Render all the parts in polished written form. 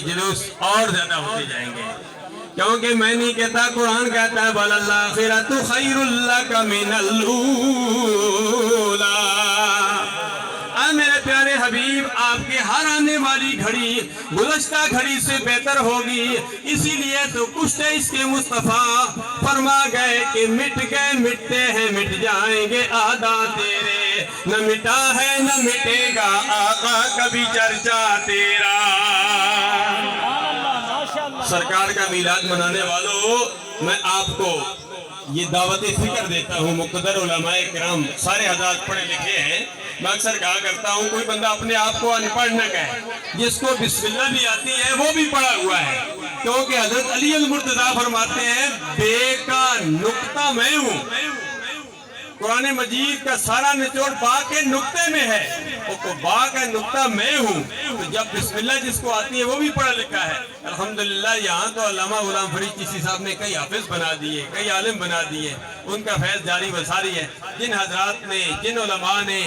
جلوس اور زیادہ ہوتے جائیں گے، کیونکہ میں نہیں کہتا، قرآن کہتا ہے وَلَلْآخِرَةُ خَيْرٌ لَكَ مِنَ الْأُولَىٰ۔ اے میرے پیارے حبیب، آپ کے ہر آنے والی گھڑی گزشتہ گھڑی سے بہتر ہوگی، اسی لیے تو کشتے اس کے مصطفیٰ فرما گئے کہ مٹ گئے مٹتے ہیں مٹ جائیں گے آدھا تیرے، نہ مٹا ہے نہ مٹے گا آقا کبھی چرچا تیرا۔ سرکار کا میلاد منانے والوں، میں آپ کو یہ دعوت فکر دیتا ہوں، مقتدر علماء کرام سارے حضرات پڑھے لکھے ہیں، میں اکثر کہا کرتا ہوں کوئی بندہ اپنے آپ کو ان پڑھ نہ کہے، جس کو بسم اللہ بھی آتی ہے وہ بھی پڑھا ہوا ہے، کیونکہ حضرت علی المرتضیٰ فرماتے ہیں بے کا نقطہ میں ہوں۔ قرآن مجید کا سارا نچوڑ با کے نقطے میں ہے، با کا نقطہ میں ہوں، تو جب بسم اللہ جس کو آتی ہے وہ بھی پڑھا لکھا ہے۔ الحمدللہ یہاں تو علامہ غلام فرید چشتی صاحب نے کئی حافظ بنا دیے، کئی عالم بنا دیے، ان کا فیض جاری و ساری ہے۔ جن حضرات نے، جن علماء نے،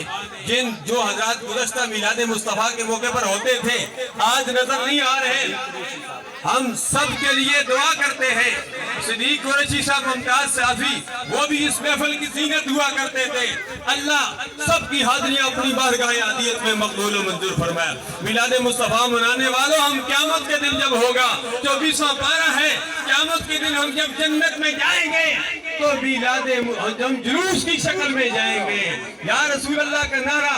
جو حضرات گزشتہ میلاد مصطفیٰ کے موقع پر ہوتے تھے آج نظر نہیں آ رہے، ہم سب کے لیے دعا کرتے ہیں۔ صدیق قریشی صاحب ممتاز صافی وہ بھی اس محفل کی زینت ہوا کرتے تھے، اللہ سب کی حاضریاں اپنی بارگاہ عادیت میں مقبول و منظور فرمایا۔ میلاد مصطفیٰ منانے والوں، ہم قیامت کے دن جب ہوگا 24واں پارہ ہے، قیامت کے دن ہم جب جنت میں جائیں گے تو میلاد ہم جلوس کی شکل میں جائیں گے، یا رسول اللہ کا نعرہ